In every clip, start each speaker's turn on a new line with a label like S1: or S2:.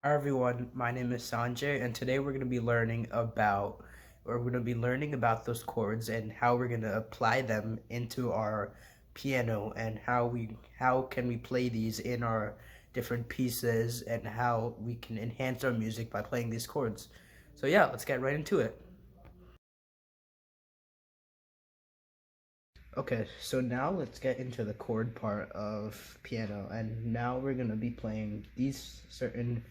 S1: Hi everyone, my name is Sanjay, and today we're going to be learning about those chords and how we're going to apply them into our piano, and how can we play these in our different pieces, and how we can enhance our music by playing these chords. So yeah, let's get right into it. Okay, so now let's get into the chord part of piano, and now we're gonna be playing these certain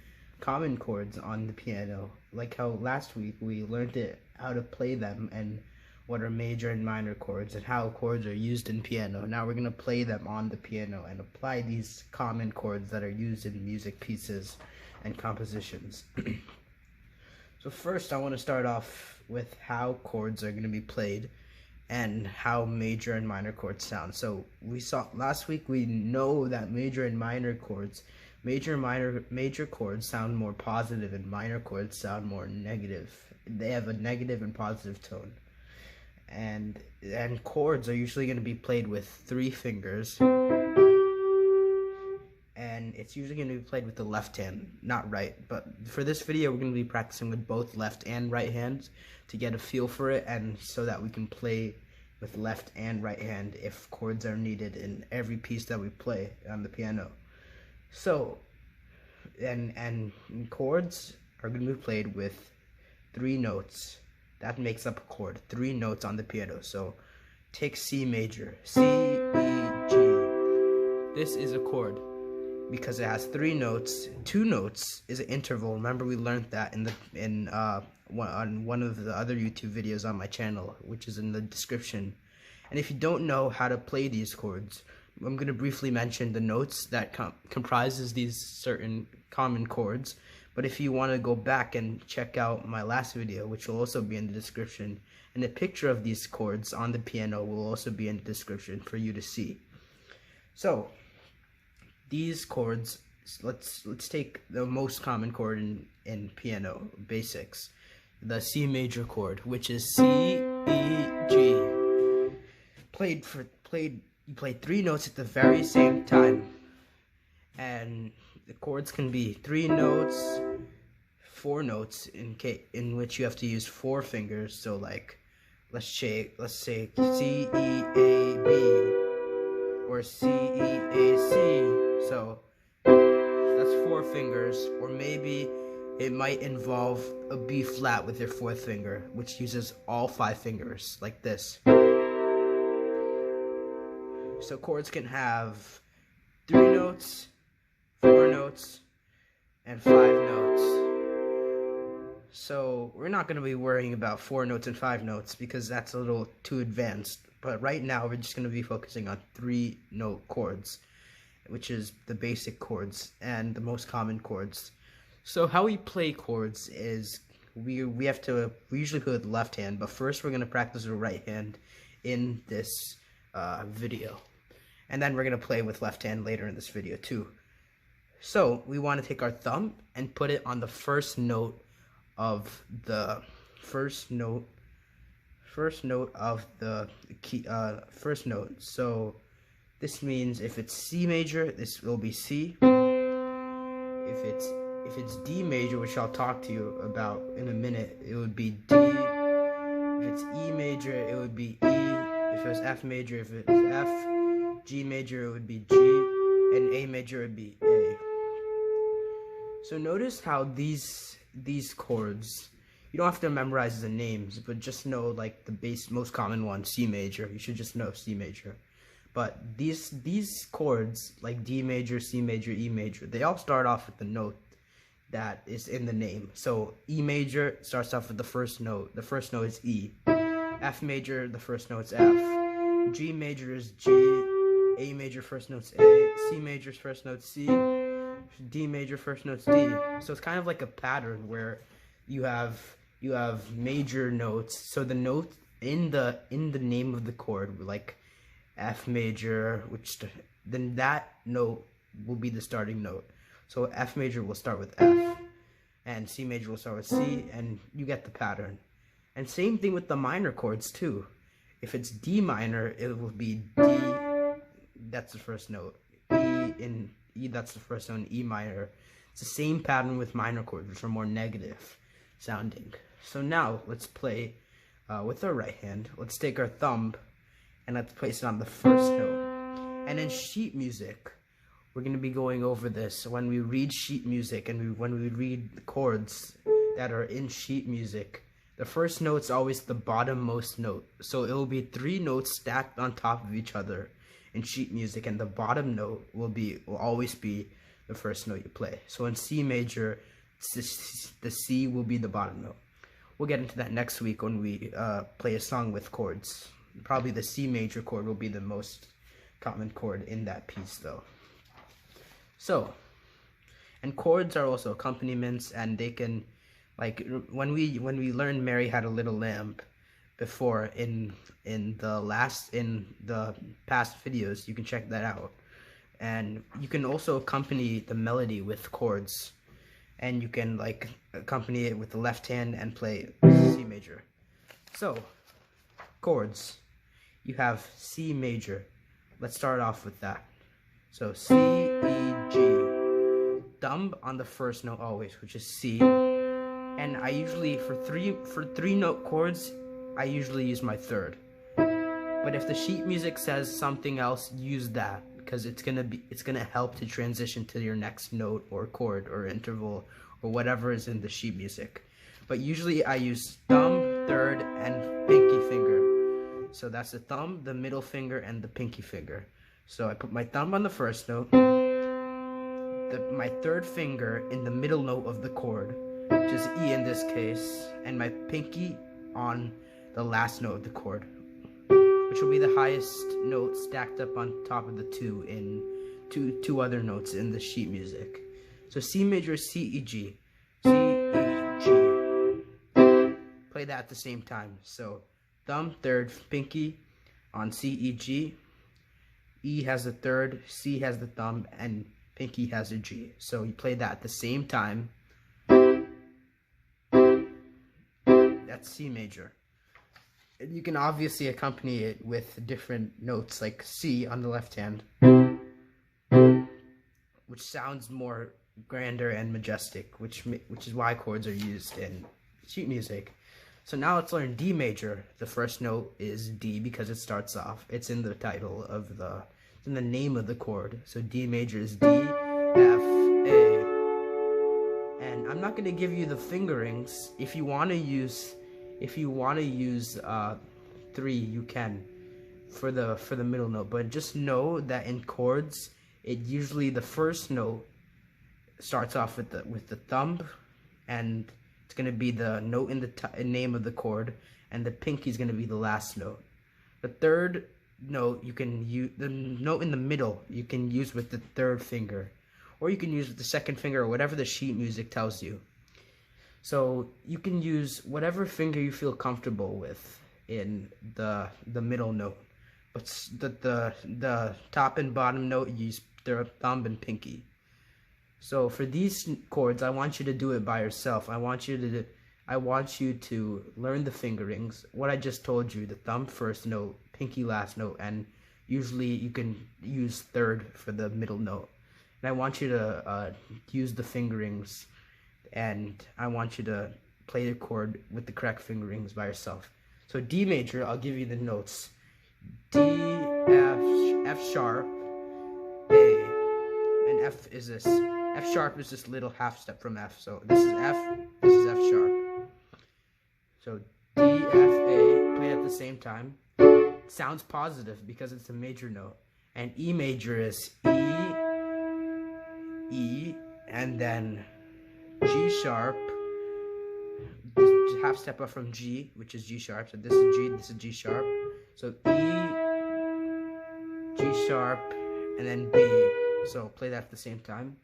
S1: common chords on the piano, like how last week we learned how to play them and what are major and minor chords and how chords are used in piano. Now we're gonna play them on the piano and apply these common chords that are used in music pieces and compositions. So first, I want to start off with how chords are going to be played and how major and minor chords sound. So we saw last week, we know that major chords sound more positive and minor chords sound more negative. They have a negative and positive tone. And chords are usually going to be played with 3 fingers, and it's usually going to be played with the left hand, not right. But for this video, we're going to be practicing with both left and right hands to get a feel for it, and so that we can play with left and right hand if chords are needed in every piece that we play on the piano. So, and chords are going to be played with 3 notes. That makes up a chord, 3 notes on the piano. So, take C major, C, E, G. This is a chord because it has 3 notes. 2 notes is an interval. Remember, we learned that on one of the other YouTube videos on my channel, which is in the description. And if you don't know how to play these chords, I'm going to briefly mention the notes that comprises these certain common chords. But if you want to go back and check out my last video, which will also be in the description, and a picture of these chords on the piano will also be in the description for you to see. So these chords, let's take the most common chord in piano basics, the C major chord, which is C, E, G. You play 3 notes at the very same time, and the chords can be 3 notes, 4 notes in which you have to use 4 fingers. So like, let's say C, E, A, B, or C, E, A, C. So that's 4 fingers, or maybe it might involve a B flat with your 4th finger, which uses all 5 fingers, like this. So chords can have 3 notes, 4 notes, and 5 notes. So we're not going to be worrying about 4 notes and 5 notes because that's a little too advanced. But right now we're just going to be focusing on 3 note chords, which is the basic chords and the most common chords. So how we play chords is we usually play with the left hand, but first we're going to practice the right hand in this video. And then we're going to play with left hand later in this video too. So we want to take our thumb and put it on the first note of the first note of the key, first note. So this means if it's C major, this will be C. If it's D major, which I'll talk to you about in a minute, it would be D. If it's E major, it would be E. If it was F major, if it was F. G major, it would be G. And A major, it would be A. So notice how these chords, you don't have to memorize the names, but just know like the most common one, C major. You should just know C major. But these chords, like D major, C major, E major, they all start off with the note that is in the name. So E major starts off with the first note. The first note is E. F major, the first note is F. G major is G. A major, first note's A. C major's first note's C. D major, first note's D. So it's kind of like a pattern where you have major notes. So the note in the name of the chord, like F major, then that note will be the starting note. So F major will start with F, and C major will start with C, and you get the pattern. And same thing with the minor chords too. If it's D minor, it will be D, that's the first note. E, that's the first note in E minor. It's the same pattern with minor chords, which are more negative sounding. So now let's play with our right hand. Let's take our thumb and let's place it on the first note. And in sheet music, we're going to be going over this when we read sheet music and when we read the chords that are in sheet music. The first note's always the bottommost note. So it will be 3 notes stacked on top of each other in sheet music, and the bottom note will always be the first note you play. So in C major, the C will be the bottom note. We'll get into that next week when we play a song with chords. Probably the C major chord will be the most common chord in that piece though. So, and chords are also accompaniments, and they can, like when we learned Mary Had a Little Lamb before in the past videos, you can check that out. And you can also accompany the melody with chords, and you can like accompany it with the left hand and play C major. So, chords, you have C major. Let's start off with that. So C, E, G. Thumb on the first note always, which is C. And I usually, for three note chords, I usually use my third. But if the sheet music says something else, use that, because it's gonna help to transition to your next note or chord or interval or whatever is in the sheet music. But usually I use thumb, third, and pinky finger. So that's the thumb, the middle finger, and the pinky finger. So I put my thumb on the first note, my third finger in the middle note of the chord, which is E in this case, and my pinky on the last note of the chord, which will be the highest note stacked up on top of the two other notes in the sheet music. So C major, C, E, G. C, E, G. Play that at the same time. So thumb, third, pinky on C, E, G. E has the third, C has the thumb, and pinky has a G. So you play that at the same time. That's C major. And you can obviously accompany it with different notes like C on the left hand, which sounds more grander and majestic, which is why chords are used in sheet music. So now let's learn D major. The first note is D because it starts off. It's in the title of it's in the name of the chord. So D major is D, F, A. And I'm not going to give you the fingerings. If you want to use 3, you can for the middle note. But just know that in chords, it usually the first note starts off with the thumb, and it's going to be the note in the name of the chord, and the pinky is going to be the last note. The third note, you can use the note in the middle, you can use with the third finger, or you can use with the second finger, or whatever the sheet music tells you. So you can use whatever finger you feel comfortable with in the middle note. But the top and bottom note, you use their thumb and pinky. So for these chords, I want you to do it by yourself. I want you to learn the fingerings. What I just told you, the thumb first note, pinky last note, and usually you can use third for the middle note. And I want you to use the fingerings, and I want you to play the chord with the correct fingerings by yourself. So D major, I'll give you the notes. D, F sharp, A, and F is this. F sharp is this little half step from F. So this is F, this is F sharp. So D, F, A, play at the same time. Sounds positive because it's a major note. And E major is E, E, and then G sharp, half step up from G, which is G sharp. So this is G, this is G sharp. So E, G sharp, and then B. So play that at the same time.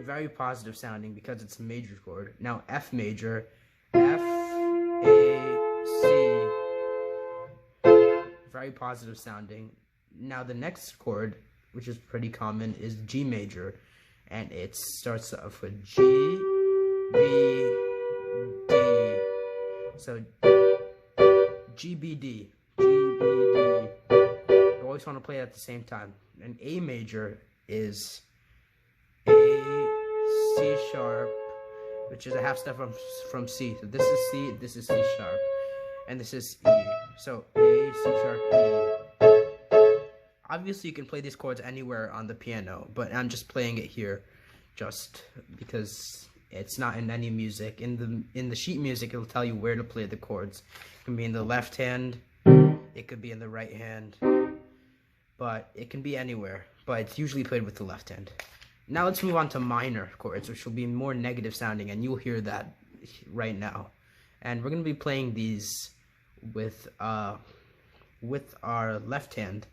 S1: Very positive sounding because it's a major chord. Now F major, F, A, C. Very positive sounding. Now the next chord, which is pretty common, is G major. And it starts off with G, B, D. So G, B, D, G, B, D. You always want to play it at the same time. And A major is A, C sharp, which is a half step from C. So this is C, this is C sharp, and this is E. So A, C sharp, E. Obviously, you can play these chords anywhere on the piano, but I'm just playing it here, just because it's not in any music. In the sheet music, it'll tell you where to play the chords. It can be in the left hand, it could be in the right hand, but it can be anywhere. But it's usually played with the left hand. Now let's move on to minor chords, which will be more negative sounding, and you'll hear that right now. And we're gonna be playing these with our left hand,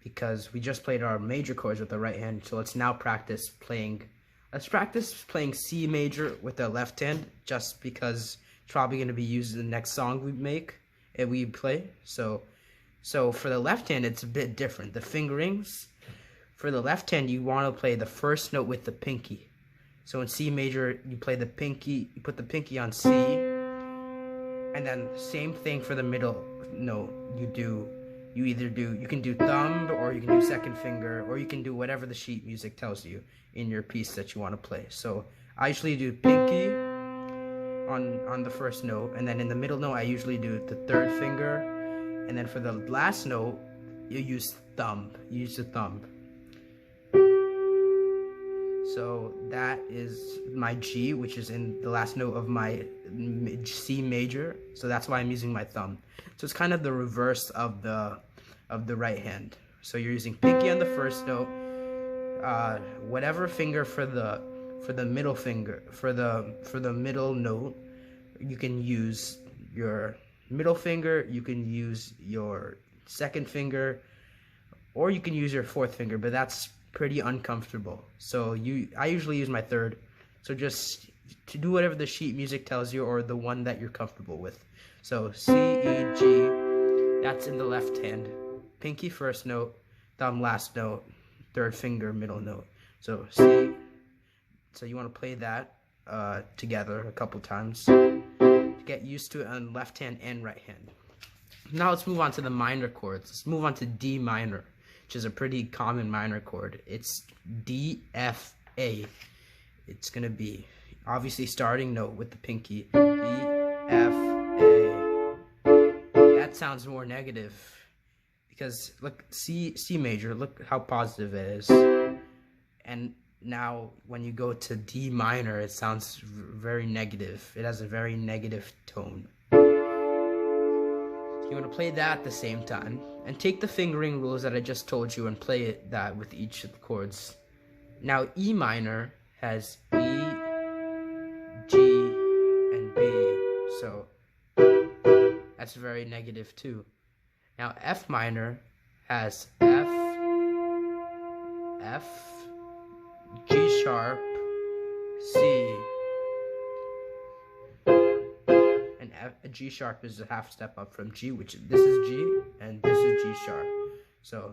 S1: because we just played our major chords with the right hand. So let's now practice playing. Let's practice playing C major with the left hand, just because it's probably going to be used in the next song we play. So for the left hand, it's a bit different. The fingerings for the left hand, you want to play the first note with the pinky. So in C major, you play the pinky. You put the pinky on C, and then same thing for the middle note. You can do thumb, or you can do second finger, or you can do whatever the sheet music tells you in your piece that you want to play. So I usually do pinky on the first note, and then in the middle note I usually do the third finger, and then for the last note you use thumb. You use the thumb. So that is my G, which is in the last note of my C major. So that's why I'm using my thumb. So it's kind of the reverse of the right hand. So you're using pinky on the first note, whatever finger for the middle finger, for the middle note, you can use your middle finger, you can use your second finger, or you can use your fourth finger, but that's pretty uncomfortable. So I usually use my third. So just to do whatever the sheet music tells you, or the one that you're comfortable with. So C, E, G, that's in the left hand. Pinky first note, thumb last note, third finger middle note. So C. So you want to play that together a couple times to get used to it on left hand and right hand. Now let's move on to the minor chords. Let's move on to D minor, which is a pretty common minor chord. It's D, F, A. It's going to be obviously starting note with the pinky. D, F, A. That sounds more negative, because look, C major, look how positive it is. And now when you go to D minor, it sounds very negative. It has a very negative tone. You want to play that at the same time, and take the fingering rules that I just told you and play that with each of the chords. Now E minor has E, G, and B, so that's very negative too. Now F minor has F, G sharp, C, and G sharp is a half step up from G, which this is G and this is G sharp. So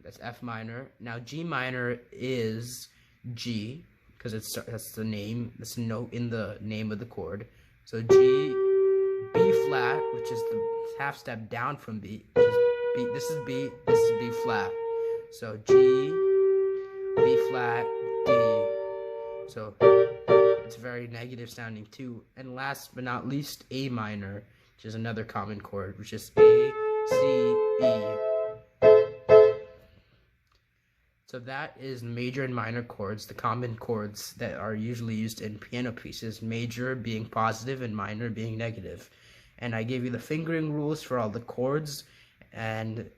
S1: that's F minor. Now G minor is G, because that's the name, that's the note in the name of the chord. So G, B flat, which is the half step down from B, which is B. This is B, this is B flat. So G, B flat, D. So it's very negative sounding too. And last but not least, A minor, which is another common chord, which is A, C, E. So that is major and minor chords, the common chords that are usually used in piano pieces, major being positive and minor being negative. And I gave you the fingering rules for all the chords, and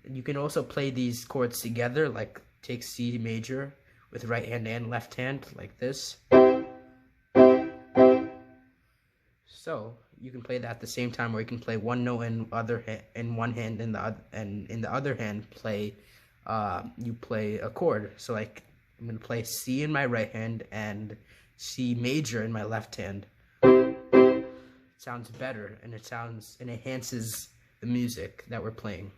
S1: you can also play these chords together, like take C major with right hand and left hand, like this. So you can play that at the same time, or you can play one note in one hand, and in the other hand play you play a chord. So like I'm gonna play C in my right hand and C major in my left hand. It sounds better, and it enhances the music that we're playing.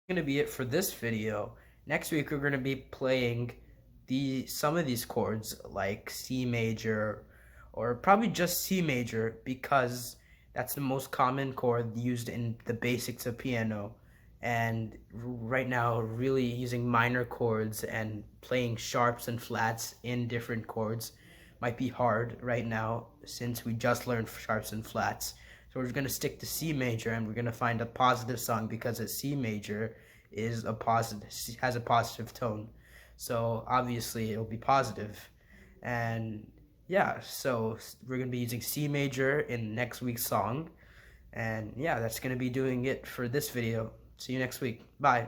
S1: That's gonna be it for this video. Next week we're gonna be playing some of these chords, like C major, or probably just C major, because that's the most common chord used in the basics of piano, and right now really using minor chords and playing sharps and flats in different chords might be hard right now since we just learned sharps and flats. So we're going to stick to C major, and we're going to find a positive song because a C major is a positive, has a positive tone. So obviously it'll be positive. And yeah, so we're going to be using C major in next week's song. And yeah, that's going to be doing it for this video. See you next week. Bye.